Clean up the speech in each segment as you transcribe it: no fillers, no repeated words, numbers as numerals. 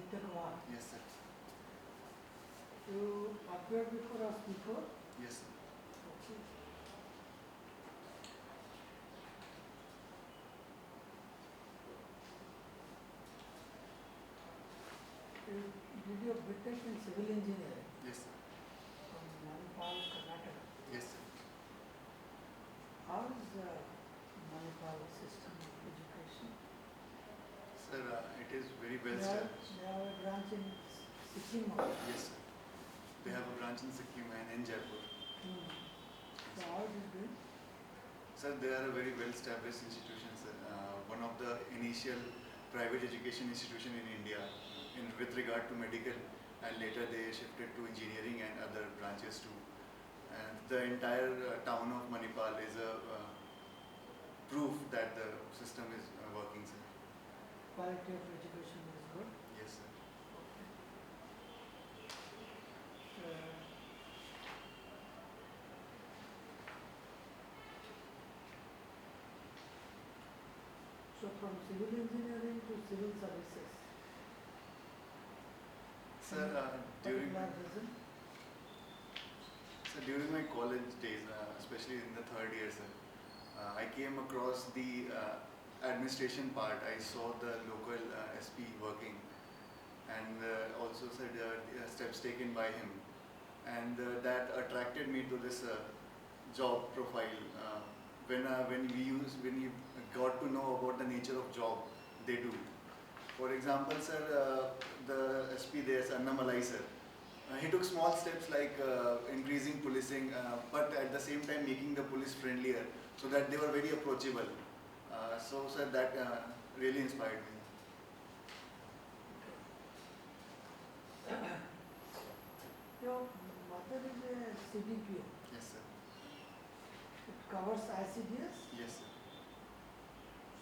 Aditya Kumar. Yes, sir. You appeared before us before? Yes, sir. Okay. You did your BTech in civil engineering Yes, sir. from Manipal, Karnataka. Yes, sir. How is the Manipal system of education? Sir, it is very well They have established. a branch in Sikkim. also. Yes, sir. They have a branch in Sikkim and in Jaipur. Hmm. So how it is doing? Sir, they are a very well established institution, sir. One of the initial private education institution in India with regard to medical, and later they shifted to engineering and other branches too. And the entire town of Manipal is a proof that the system is working, sir. Quality of education is good. Yes, sir. Uh, So from civil engineering to civil services. Sir, during Particular reason? So during my college days, especially in the third year, sir, I came across the administration part. I saw the local SP working, and also said steps taken by him, and that attracted me to this job profile. When you got to know about the nature of job they do. For example, sir, the SP there, sir, Annamalai sir. He took small steps like increasing policing, but at the same time making the police friendlier, so that they were very approachable. So, sir, that really inspired me. Your mother is a CDPO. Yes, sir. It covers ICDS. Yes, sir.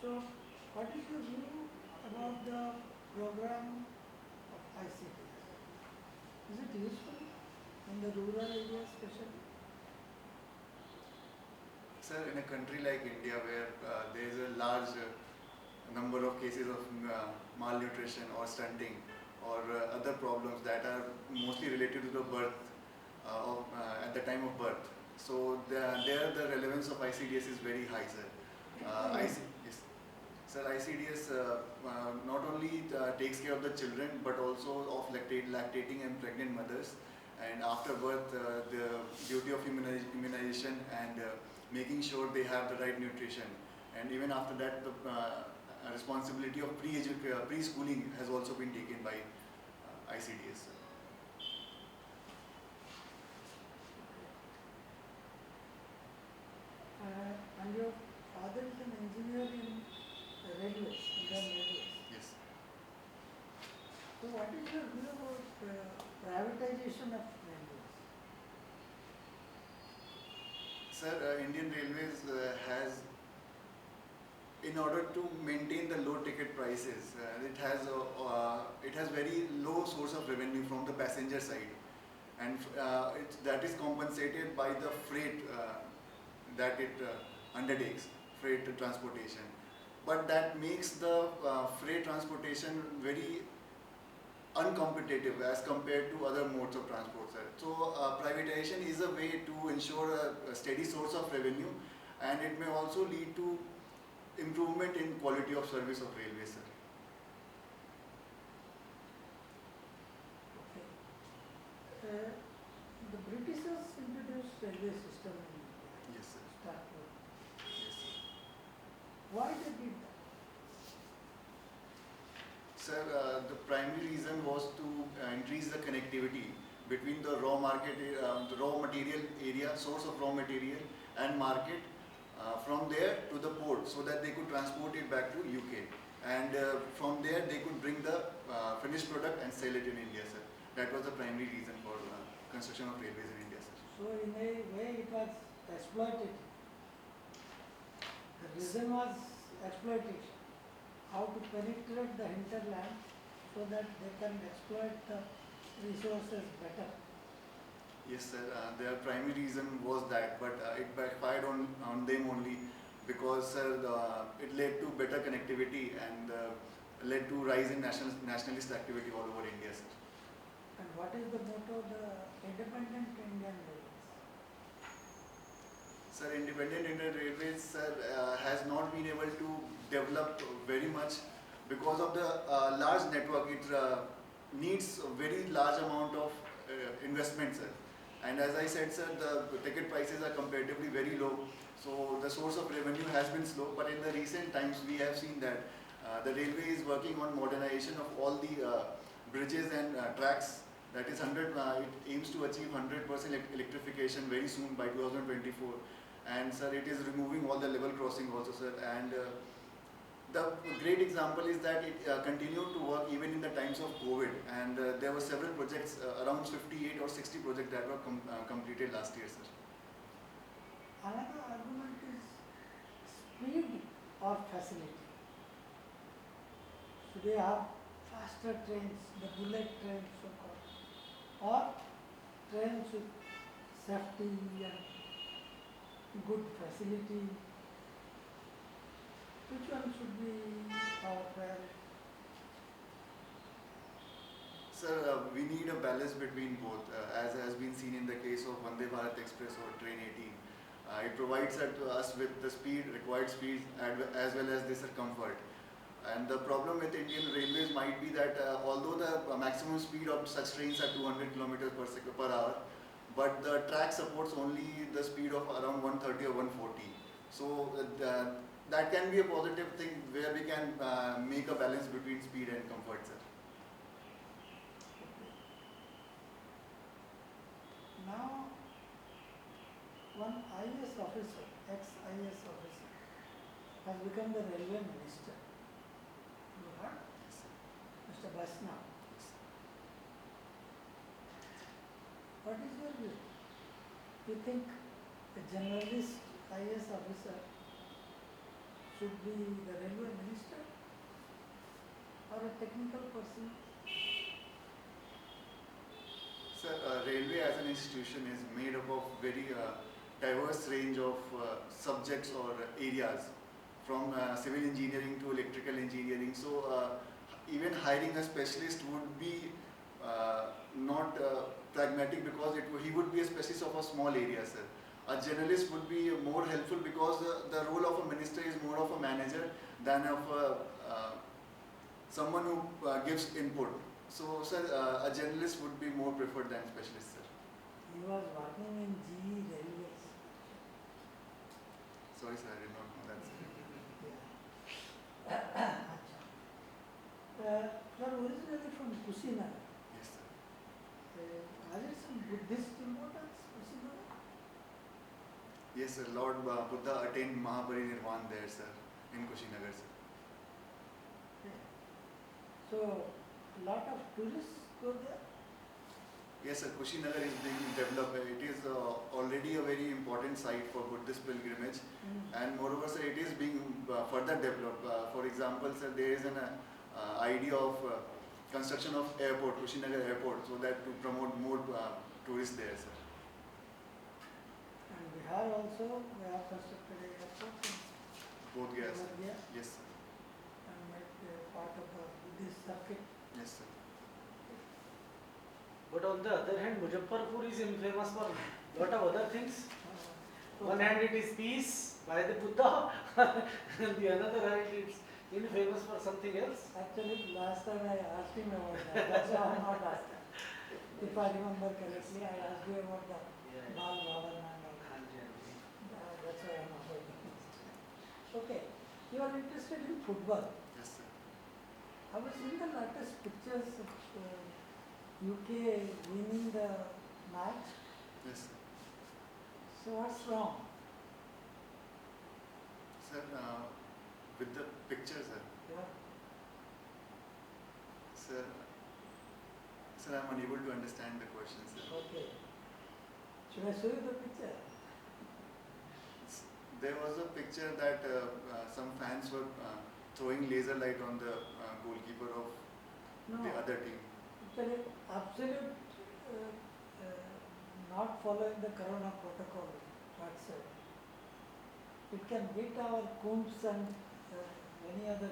So, what is your view about the program of ICDS? Is it useful in the rural areas especially? Sir, in a country like India where there is a large number of cases of malnutrition or stunting or other problems that are mostly related to the birth at the time of birth. So there the relevance of ICDS is very high, sir. Yes. Sir, ICDS not only takes care of the children but also of lactating and pregnant mothers. And after birth, the duty of immunization and making sure they have the right nutrition. And even after that, the responsibility of preschooling has also been taken by ICDS. And your father is an engineer in railways, Indian Railways. Yes. So, what is your view about privatization of railways? Sir, Indian Railways has, in order to maintain the low ticket prices, it has very low source of revenue from the passenger side, and that is compensated by the freight that it undertakes, freight transportation. But that makes the freight transportation very uncompetitive as compared to other modes of transport, sir. So privatization is a way to ensure a steady source of revenue, and it may also lead to improvement in quality of service of railways, sir. Okay. The Britishers introduced railway system in India. Yes, sir. Start with. Yes, sir. Why they did that? Sir, the primary reason was to increase the connectivity between the raw market, the raw material area, source of raw material and market, from there to the port, so that they could transport it back to UK. And from there they could bring the finished product and sell it in India, sir. That was the primary reason for construction of railways in India, sir. So in a way it was exploited. The reason was exploitation. How to penetrate the hinterland so that they can exploit the resources better. Yes, sir. Their primary reason was that, but it backfired on them only, because it led to better connectivity and led to rise in nationalist activity all over India, sir. And what is the motto of the independent Indian Railways? Sir, independent Indian Railways, sir, has not been able to develop very much because of the large network. It needs a very large amount of investment, sir. And as I said, sir, the ticket prices are comparatively very low. So the source of revenue has been slow. But in the recent times, we have seen that the railway is working on modernization of all the bridges and tracks. That is 100. It aims to achieve 100% electrification very soon by 2024. And sir, it is removing all the level crossing also, sir. And the great example is that it continued to work even in the times of COVID, and there were several projects, around 58 or 60 projects that were completed last year, sir. Another argument is speed or facility. So they have faster trains, the bullet trains so called, or trains with safety and good facility. Which one should be our priority? Sir, we need a balance between both, as has been seen in the case of Vande Bharat Express or Train 18. It provides us with the required speed, as well as this comfort. And the problem with Indian Railways might be that although the maximum speed of such trains are 200 kilometers per hour, but the track supports only the speed of around 130 or 140. So that can be a positive thing where we can make a balance between speed and comfort, sir. Now, one IAS officer, ex-IAS officer, has become the railway minister. You heard? Yes, sir. Mr. Basna. Yes, sir. What is your view? You think a journalist IAS officer should be the railway minister or a technical person? Sir, railway as an institution is made up of very diverse range of subjects or areas, from civil engineering to electrical engineering. So even hiring a specialist would be not pragmatic, because he would be a specialist of a small area, sir. A journalist would be more helpful because the role of a minister is more of a manager than of someone who gives input. So, sir, a journalist would be more preferred than specialist, sir. He was working in GE Railways. Sorry, sir, I did not know that, sir. Yeah. You are originally from Kushinagar. Yes, sir. Are there some Buddhist importance, Kushinagar? Yes, sir. Lord Buddha attained Mahaparinirvan there, sir, in Kushinagar, sir. Yeah. So, lot of tourists go there? Yes, sir. Kushinagar is being developed. It is already a very important site for Buddhist pilgrimage, and moreover, sir, it is being further developed. For example, sir, there is an idea of construction of airport, Kushinagar airport, so that to promote more tourists there, sir. And Bihar also, we have constructed a airport in Both gas. Bodh Gaya Yes, sir. and made part of the Buddhist circuit. Yes, sir. But on the other hand, Muzaffarpur is infamous for lot of other things. One hand it is peace by the Buddha, and the another hand it's infamous for something else. Actually, last time I asked him about that. That's why I'm not asking. If I remember correctly, I asked you about the Bal Bhavan and all that. That's why I'm avoiding it. Okay, you are interested in football. Yes, sir. I was seeing the latest pictures of UK winning the match. Yes, sir. So what's wrong? Sir, with the picture, sir. Yeah. Sir, I'm unable to understand the question, sir. Okay. Should I show you the picture? There was a picture that some fans were throwing laser light on the goalkeeper of No. the other team. Actually, absolute not following the corona protocol whatsoever. It can beat our Coombs and any other